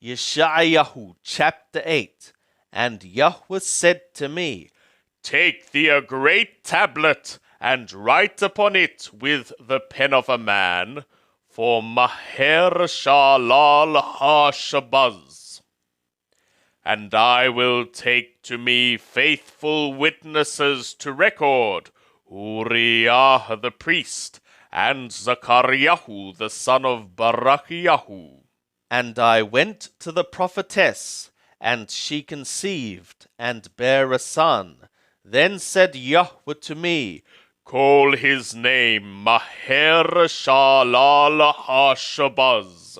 Yeshayahu chapter 8. And Yahweh said to me, Take thee a great tablet, and write upon it with the pen of a man, for Maher-shalal ha-Shabaz. And I will take to me faithful witnesses to record, Uriah the priest, and Zachariahu the son of Barachiahu. And I went to the prophetess, and she conceived, and bare a son. Then said Yahweh to me, Call his name Maher-shalal ha-Shabaz.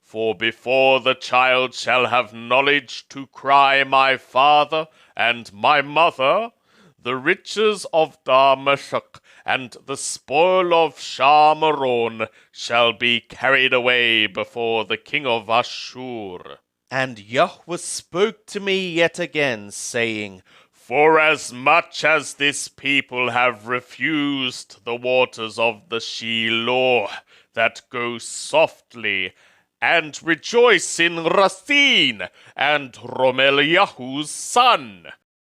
For before the child shall have knowledge to cry my father and my mother, the riches of Damascus and the spoil of Shamaron shall be carried away before the king of Ashur. And Yahweh spoke to me yet again, saying, Forasmuch as this people have refused the waters of the Shiloh that go softly, and rejoice in Rathin and Romeliahu's son.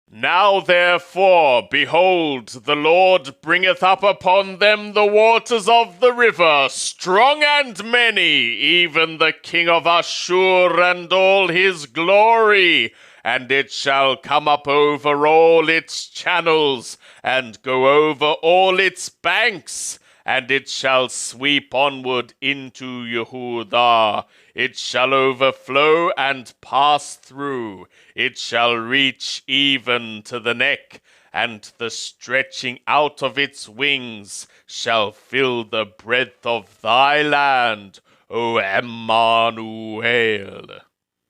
Now therefore, behold, the Lord bringeth up upon them the waters of the river, strong and many, even the king of Ashur and all his glory. And it shall come up over all its channels, and go over all its banks, and it shall sweep onward into Yehudah. It shall overflow and pass through. It shall reach even to the neck, and the stretching out of its wings shall fill the breadth of thy land, O Emmanuel.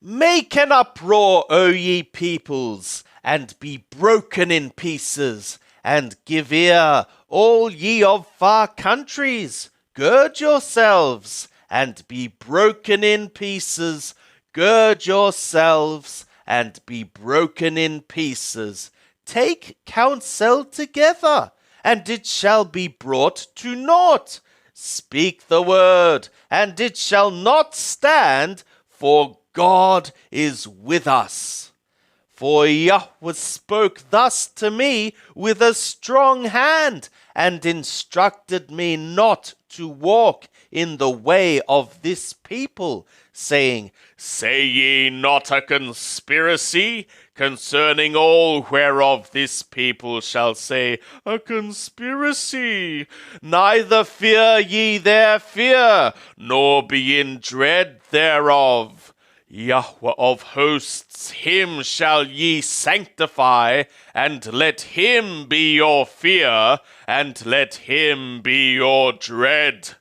Make an uproar, O ye peoples, and be broken in pieces, and give ear, all ye of far countries. Gird yourselves, and be broken in pieces. Gird yourselves, and be broken in pieces. Take counsel together, and it shall be brought to naught. Speak the word, and it shall not stand, for God is with us. For Yahweh spoke thus to me with a strong hand, and instructed me not to walk in the way of this people, saying, Say ye not a conspiracy concerning all whereof this people shall say, A conspiracy. Neither fear ye their fear, nor be in dread thereof. Yahweh of hosts, him shall ye sanctify, and let him be your fear, and let him be your dread.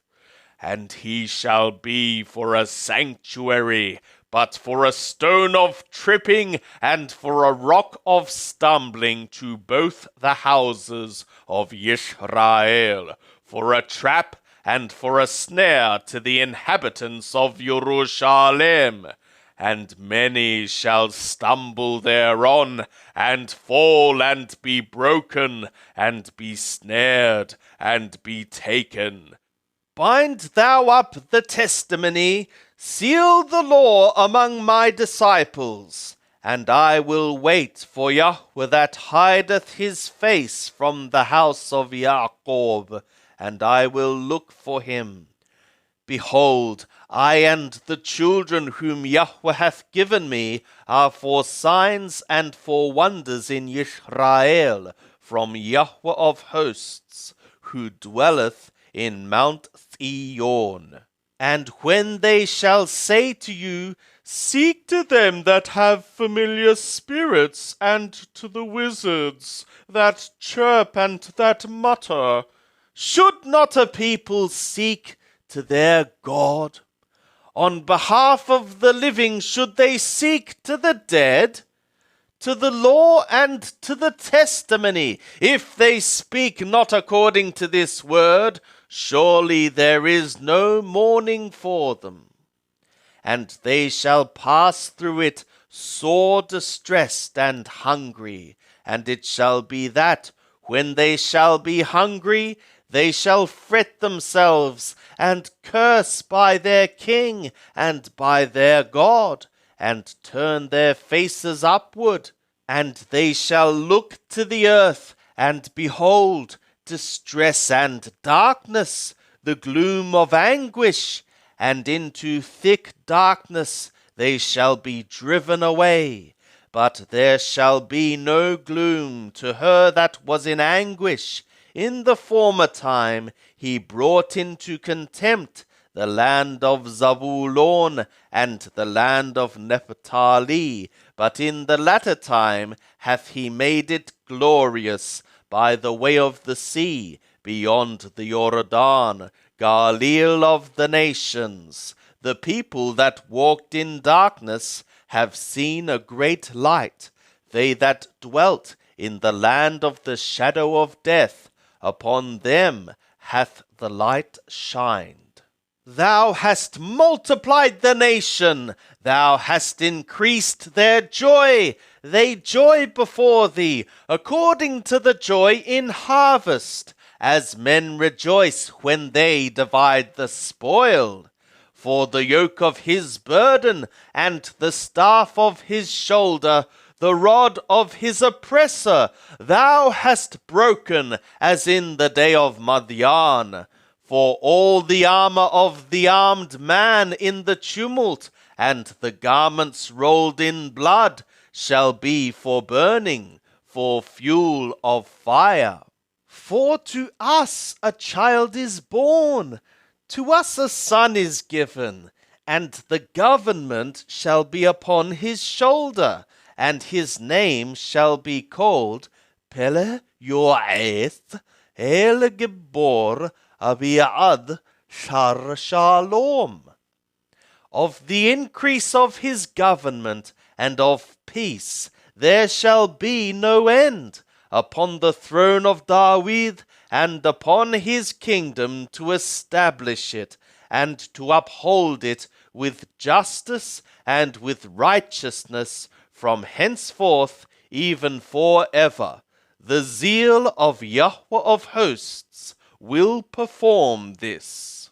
And he shall be for a sanctuary, but for a stone of tripping, and for a rock of stumbling to both the houses of Yisrael, for a trap and for a snare to the inhabitants of Jerusalem. And many shall stumble thereon, and fall, and be broken, and be snared, and be taken. Bind thou up the testimony, seal the law among my disciples, and I will wait for Yahweh that hideth his face from the house of Jacob, and I will look for him. Behold, I and the children whom Yahweh hath given me are for signs and for wonders in Yisrael, from Yahweh of hosts, who dwelleth in Mount Zion. And when they shall say to you, Seek to them that have familiar spirits, and to the wizards that chirp and that mutter, should not a people seek to their God? On behalf of the living should they seek to the dead? To the law and to the testimony, if they speak not according to this word, surely there is no mourning for them. And they shall pass through it sore distressed and hungry, and it shall be that when they shall be hungry, they shall fret themselves, and curse by their king and by their God, and turn their faces upward. And they shall look to the earth, and behold distress and darkness, the gloom of anguish, and into thick darkness they shall be driven away. But there shall be no gloom to her that was in anguish. In the former time he brought into contempt the land of Zabulon and the land of Naphtali, but in the latter time hath he made it glorious by the way of the sea, beyond the Jordan, Galil of the nations. The people that walked in darkness have seen a great light. They that dwelt in the land of the shadow of death, upon them hath the light shined. Thou hast multiplied the nation, thou hast increased their joy. They joy before thee, according to the joy in harvest, as men rejoice when they divide the spoil. For the yoke of his burden, and the staff of his shoulder, the rod of his oppressor, thou hast broken, as in the day of Madian. For all the armor of the armed man in the tumult, and the garments rolled in blood, shall be for burning, for fuel of fire. For to us a child is born, to us a son is given, and the government shall be upon his shoulder, and his name shall be called Pele Yoeth El Gibor Abiad Shar Shalom. Of the increase of his government and of peace there shall be no end, upon the throne of David, and upon his kingdom, to establish it, and to uphold it with justice and with righteousness from henceforth, even forever. The zeal of Yahweh of hosts will perform this.